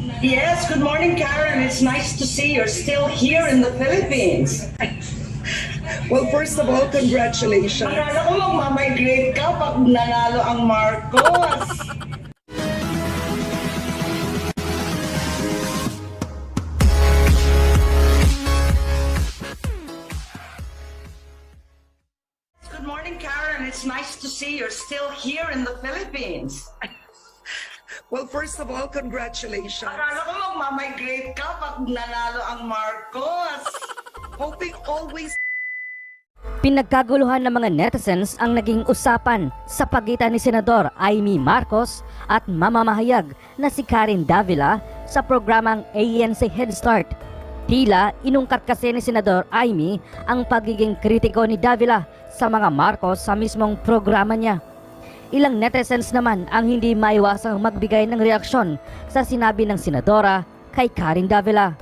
Yes, good morning, Karen. It's nice to see you're still here in the Philippines. Well, first of all, congratulations. Akala ko magmamigrate ka pag nanalo ang Marcos. Good morning, Karen. It's nice to see you're still here in the Philippines. Well, first of all, congratulations. Akala ko magmamigrate ka pag nanalo ang Marcos. Hoping always. Pinagkaguluhan ng mga netizens ang naging usapan sa pagitan ni Senador Amy Marcos at mamamahayag na si Karen Davila sa programang ANC Head Start. Tila inungkat kasi ni Senador Amy ang pagiging kritiko ni Davila sa mga Marcos sa mismong programa niya. Ilang netizens naman ang hindi maiwasang magbigay ng reaksyon sa sinabi ng senadora kay Karen Davila.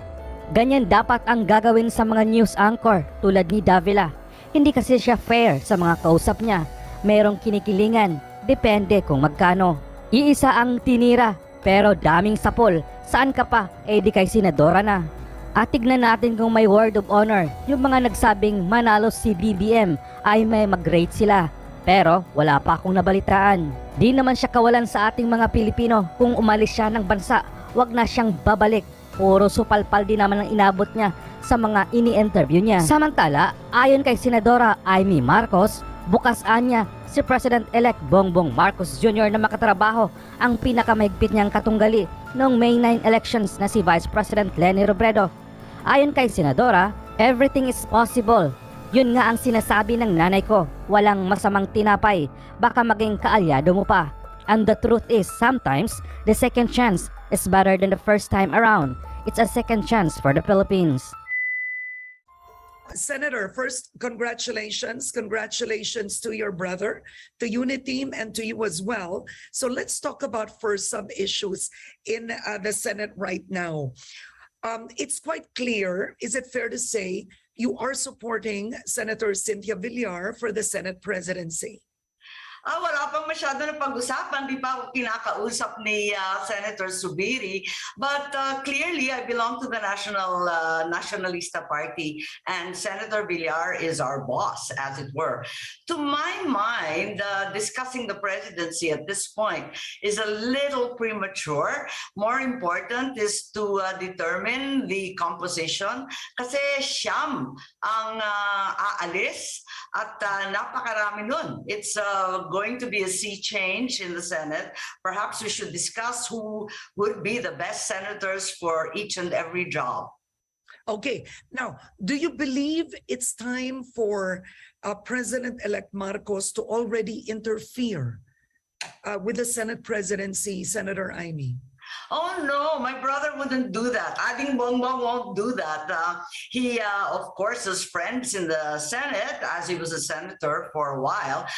Ganyan dapat ang gagawin sa mga news anchor tulad ni Davila. Hindi kasi siya fair sa mga kausap niya. Merong kinikilingan, depende kung magkano. Iisa ang tinira, pero daming sapol. Saan ka pa? Eh di kay senadora na. At tignan natin kung may word of honor. Yung mga nagsabing manalo si BBM ay may mag-rate sila. Pero wala pa akong nabalitaan. Di naman siya kawalan sa ating mga Pilipino. Kung umalis siya ng bansa, wag na siyang babalik. Puro supalpal din naman ang inabot niya sa mga ini-interview niya. Samantala, ayon kay Senadora Amy Marcos, bukas anya si President-elect Bongbong Marcos Jr. na makatrabaho ang pinakamahigpit niyang katunggali noong May 9 elections na si Vice President Leni Robredo. Ayon kay Senadora, everything is possible. Yun nga ang sinasabi ng nanay ko, walang masamang tinapay, baka maging kaalyado mo pa. And the truth is, sometimes, the second chance is better than the first time around. It's a second chance for the Philippines. Senator, first, congratulations. Congratulations to your brother, to Uniteam, and to you as well. So let's talk about first some issues in the Senate right now. It's quite clear, is it fair to say, you are supporting Senator Cynthia Villar for the Senate presidency? Wala pang masyado na pag-usapan, di pa ako kinakausap ni Senator Subiri. But clearly, I belong to the Nationalista Party, and Senator Villar is our boss, as it were. To my mind, discussing the presidency at this point is a little premature. More important is to determine the composition, kasi siyam ang aalis at napakarami nun. It's going to be a sea change in the Senate. Perhaps we should discuss who would be the best senators for each and every job. Okay, now, do you believe it's time for President-elect Marcos to already interfere with the Senate presidency, Senator Amy? Oh no, my brother wouldn't do that. Ading Bongbong won't do that. He, of course, has friends in the Senate, as he was a senator for a while.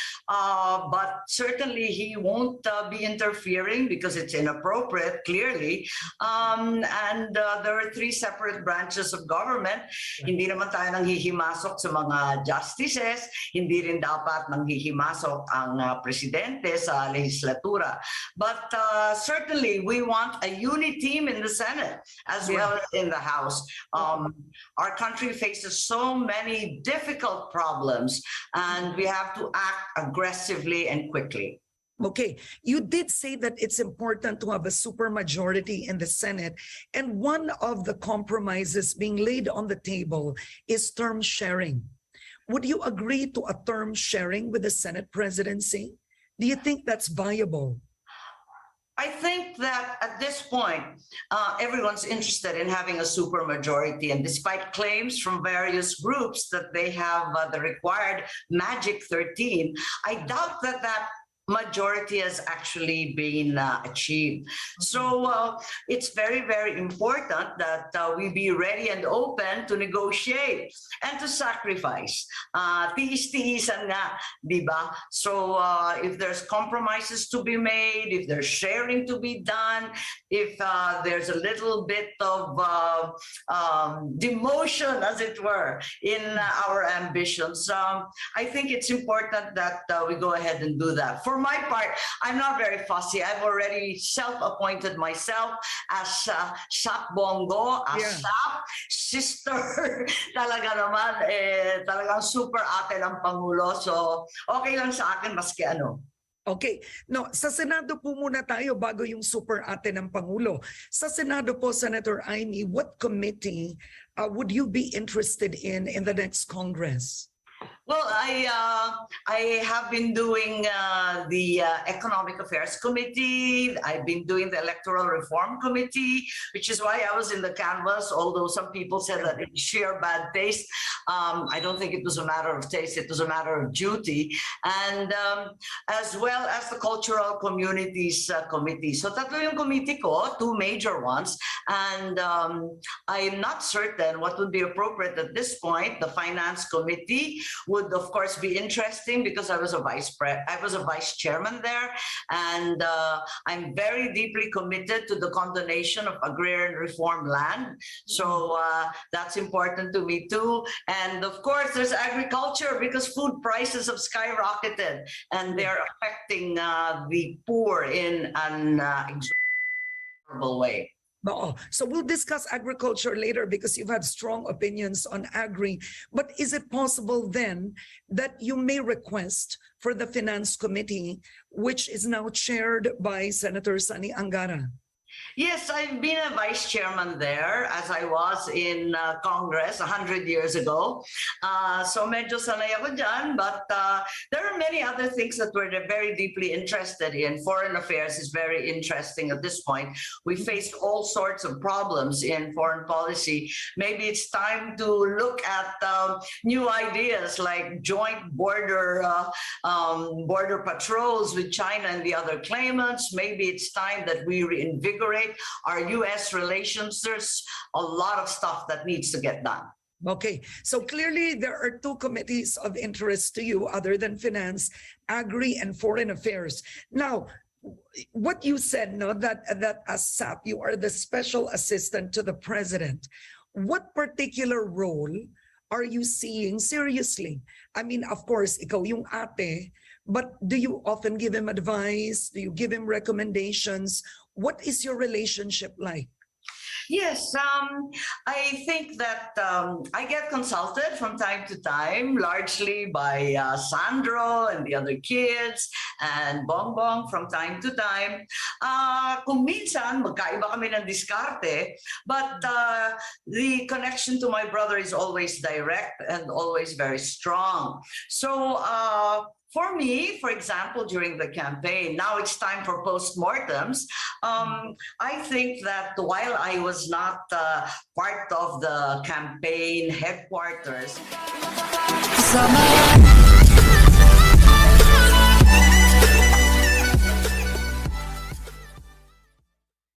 But certainly he won't be interfering because it's inappropriate, clearly. And there are three separate branches of government. Hindi naman tayo nanghihimasok sa mga justices. Hindi rin dapat nanghihimasok ang presidente sa legislatura. But certainly we want a uniteam in the Senate as well as in the House. Our country faces so many difficult problems, and we have to act aggressively and quickly. Okay, you did say that it's important to have a supermajority in the Senate, and one of the compromises being laid on the table is term sharing. Would you agree to a term sharing with the Senate presidency? Do you think that's viable? I think that at this point, everyone's interested in having a supermajority, and despite claims from various groups that they have the required magic 13, I doubt that that majority has actually been achieved. So it's very, very important that we be ready and open to negotiate and to sacrifice. Tiis-tiisan nga, di ba? So if there's compromises to be made, if there's sharing to be done, if there's a little bit of demotion, as it were, in our ambitions, I think it's important that we go ahead and do that. For For my part, I'm not very fussy. I've already self-appointed myself as Shak Bongo, as Yeah. Shak, sister. Talaga naman, talagang super ate ng Pangulo. So, okay lang sa akin maski ano. Okay. No, sa Senado po muna tayo bago yung super ate ng Pangulo. Sa Senado po, Senator Amy, what committee would you be interested in the next Congress? Well, I have been doing the Economic Affairs Committee. I've been doing the Electoral Reform Committee, which is why I was in the canvas, although some people said that it's sheer bad taste. I don't think it was a matter of taste, it was a matter of duty. And as well as the Cultural Communities Committee. So tatlo yung committee ko, two major ones. And I'm not certain what would be appropriate at this point. The Finance Committee would of course be interesting because I was a vice chairman there, and I'm very deeply committed to the condonation of agrarian reform land. So that's important to me too. And of course, there's agriculture because food prices have skyrocketed and they're affecting the poor in an inexorable way. So we'll discuss agriculture later because you've had strong opinions on agri. But is it possible then that you may request for the Finance Committee, which is now chaired by Senator Sani Angara? Yes, I've been a vice chairman there as I was in Congress 100 years ago. So medyo sanay ako dyan, but there are many other things that we're very deeply interested in. Foreign affairs is very interesting at this point. We face all sorts of problems in foreign policy. Maybe it's time to look at new ideas like joint border patrols with China and the other claimants. Maybe it's time that we reinvigorate our U.S. relations. There's a lot of stuff that needs to get done. Okay, so clearly there are two committees of interest to you other than finance, agri and foreign affairs. Now, what you said, no, that as SAP, you are the special assistant to the president. What particular role are you seeing seriously? I mean, of course, ikaw yung ate, but do you often give him advice? Do you give him recommendations? What is your relationship like? Yes, I think that I get consulted from time to time, largely by Sandro and the other kids, and Bongbong from time to time. Kung minsan, magkaiba kami ng diskarte, but the connection to my brother is always direct and always very strong. So, for me, for example, during the campaign, now it's time for postmortems. I think that while I was not part of the campaign headquarters,